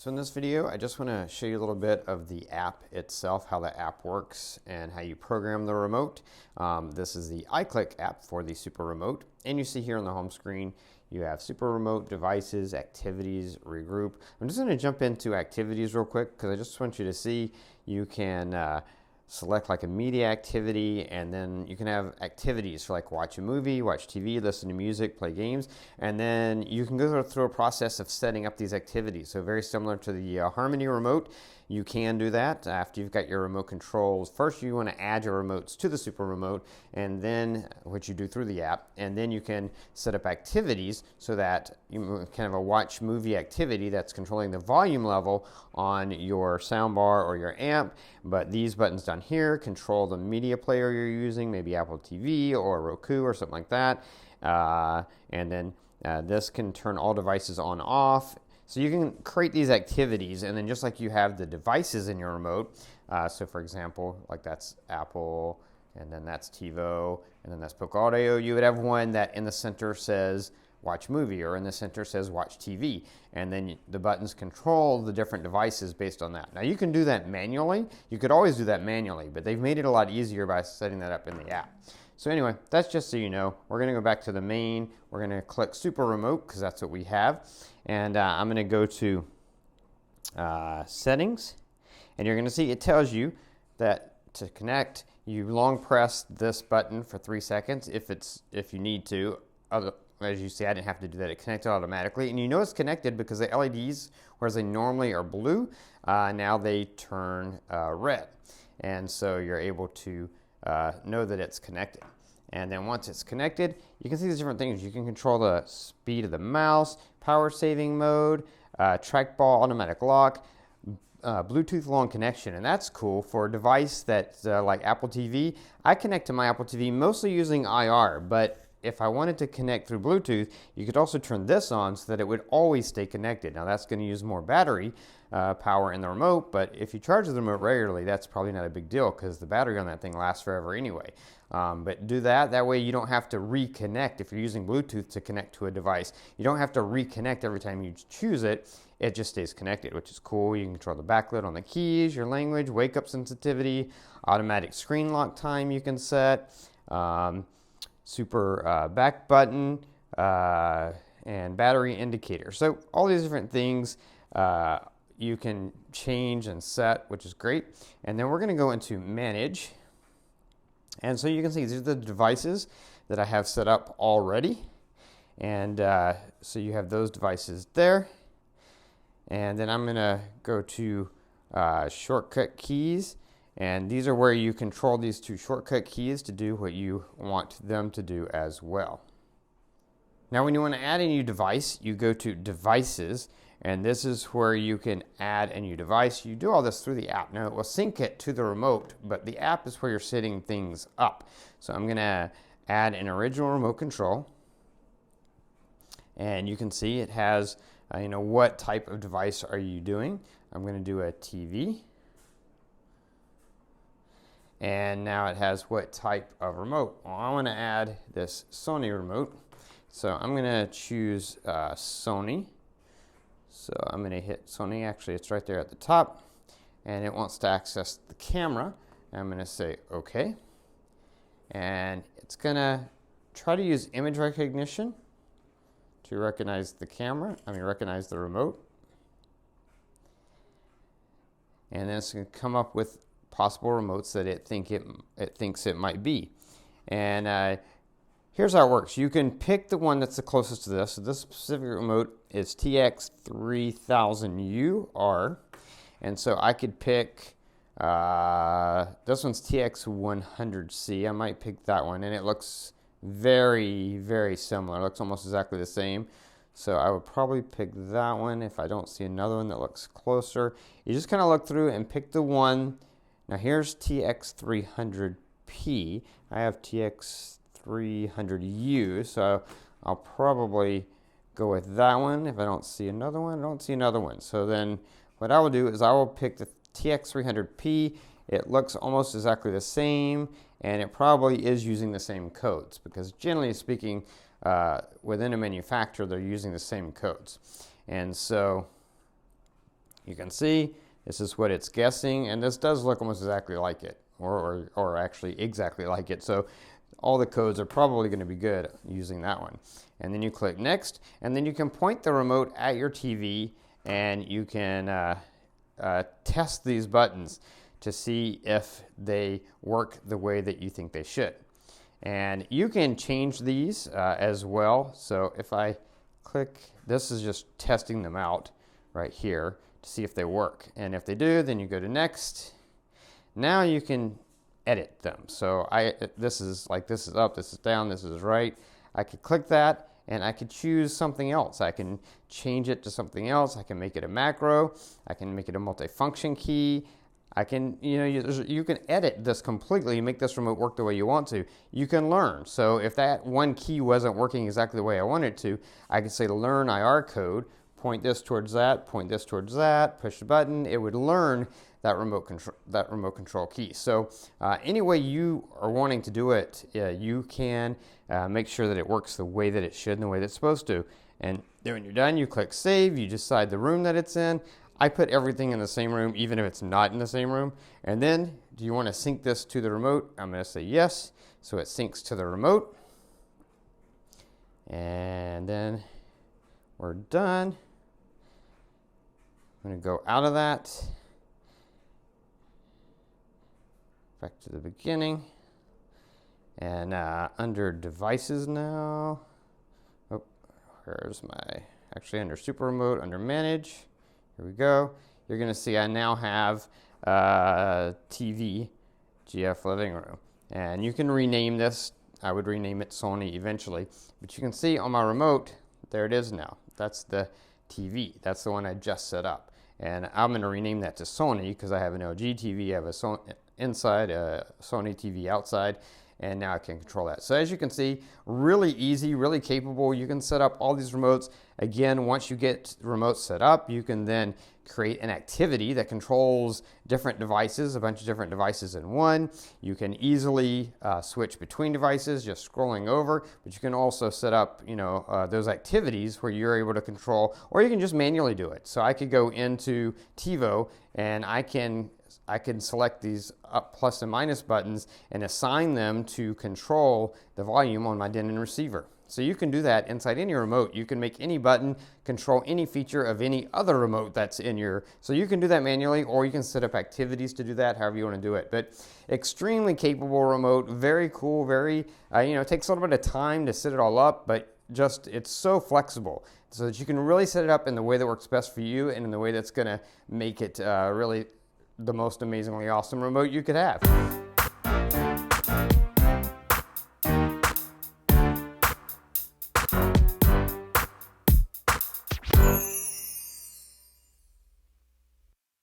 So in this video, I just want to show you a little bit of the app itself, how the app works and how you program the remote. This is the iClick app for the SuperRemote. And you see here on the home screen, you have SuperRemote, devices, activities, regroup. I'm just going to jump into activities real quick because I just want you to see you can select like a media activity, and then you can have activities for like watch a movie, watch TV, listen to music, play games, and then you can go through a process of setting up these activities. So very similar to the Harmony remote, you can do that after you've got your remote controls. First, you want to add your remotes to the SuperRemote, and then which you do through the app, and then you can set up activities so that you kind of a watch movie activity that's controlling the volume level on your soundbar or your amp. But these buttons down here control the media player you're using, maybe Apple TV or Roku or something like that. And then this can turn all devices on off. So you can create these activities, and then just like you have the devices in your remote, so for example, like that's Apple, and then that's TiVo, and then that's Poco Audio, you would have one that in the center says watch movie, or in the center says watch TV, and then the buttons control the different devices based on that. Now you can do that manually. You could always do that manually, but they've made it a lot easier by setting that up in the app. So anyway, that's just so you know. We're going to go back to the main. We're going to click SuperRemote because that's what we have. And I'm going to go to Settings. And you're going to see it tells you that to connect, you long press this button for 3 seconds if you need to. As you see, I didn't have to do that. It connected automatically. And you know it's connected because the LEDs, whereas they normally are blue, now they turn red. And so you're able to know that it's connected. And then once it's connected, you can see these different things. You can control the speed of the mouse, power saving mode, trackball automatic lock, Bluetooth long connection, and that's cool for a device that's like Apple TV. I connect to my Apple TV mostly using IR, but if I wanted to connect through Bluetooth, you could also turn this on so that it would always stay connected. Now that's going to use more battery power in the remote, but if you charge the remote regularly, that's probably not a big deal because the battery on that thing lasts forever anyway. But do that way you don't have to reconnect. If you're using Bluetooth to connect to a device, you don't have to reconnect every time you choose it. It just stays connected, which is cool. You can control the backlit on the keys, your language, wake up sensitivity, automatic screen lock time you can set, super back button, and battery indicator. So all these different things you can change and set, which is great. And then we're going to go into manage. And so you can see these are the devices that I have set up already. And so you have those devices there. And then I'm going to go to shortcut keys. And these are where you control these two shortcut keys to do what you want them to do as well. Now when you want to add a new device, you go to devices, and this is where you can add a new device. You do all this through the app. Now it will sync it to the remote, but the app is where you're setting things up. So I'm going to add an original remote control, and you can see it has what type of device are you doing. I'm going to do a TV. And now it has what type of remote. Well, I want to add this Sony remote. So I'm going to choose Sony. So I'm going to hit Sony. Actually, it's right there at the top. And it wants to access the camera. I'm going to say OK. And it's going to try to use image recognition to recognize the recognize the remote. And then it's going to come up with possible remotes that it thinks it might be. And here's how it works. You can pick the one that's the closest to this. So this specific remote is TX3000UR. And so I could pick, this one's TX100C. I might pick that one. And it looks very, very similar. It looks almost exactly the same. So I would probably pick that one if I don't see another one that looks closer. You just kind of look through and pick the one. Now here's TX300P. I have TX300U, so I'll probably go with that one. If I don't see another one, I don't see another one. So then what I will do is I will pick the TX300P. It looks almost exactly the same, and it probably is using the same codes because generally speaking, within a manufacturer, they're using the same codes. And so You can see this is what it's guessing, and this does look almost exactly like it, or actually exactly like it. So all the codes are probably going to be good using that one. And then you click next, and then you can point the remote at your TV, and you can test these buttons to see if they work the way that you think they should. And you can change these as well. So if I click, this is just testing them out right here to see if they work. And if they do, then you go to next. Now you can edit them. So this is up, this is down, this is right. I could click that and I could choose something else. I can change it to something else. I can make it a macro. I can make it a multifunction key. I can, you can edit this completely, make this remote work the way you want to. You can learn. So if that one key wasn't working exactly the way I want it to, I could say learn IR code, point this towards that, point this towards that, push the button. It would learn that remote control key. So any way you are wanting to do it, you can make sure that it works the way that it should and the way that it's supposed to. And then when you're done, you click save, you decide the room that it's in. I put everything in the same room, even if it's not in the same room. And then, do you want to sync this to the remote? I'm going to say yes. So it syncs to the remote. And then we're done. I'm going to go out of that. Back to the beginning. And under devices now. Oh, where's my, actually under SuperRemote, under manage. Here we go. You're going to see I now have TV, GF living room. And you can rename this. I would rename it Sony eventually. But you can see on my remote, there it is now. That's the TV. That's the one I just set up. And I'm going to rename that to Sony because I have an LG TV. I have a Sony inside, a Sony TV outside. And now I can control that. So as you can see, really easy, really capable. You can set up all these remotes. Again, once you get remotes set up, you can then create an activity that controls different devices, a bunch of different devices in one. You can easily switch between devices, just scrolling over, but you can also set up, those activities where you're able to control, or you can just manually do it. So I could go into TiVo and I can select these up, plus and minus buttons and assign them to control the volume on my Denon receiver. So you can do that inside any remote. You can make any button control any feature of any other remote that's in your, so you can do that manually, or you can set up activities to do that, however you want to do it. But extremely capable remote, very cool, very, it takes a little bit of time to set it all up, but just, it's so flexible so that you can really set it up in the way that works best for you and in the way that's going to make it really the most amazingly awesome remote you could have.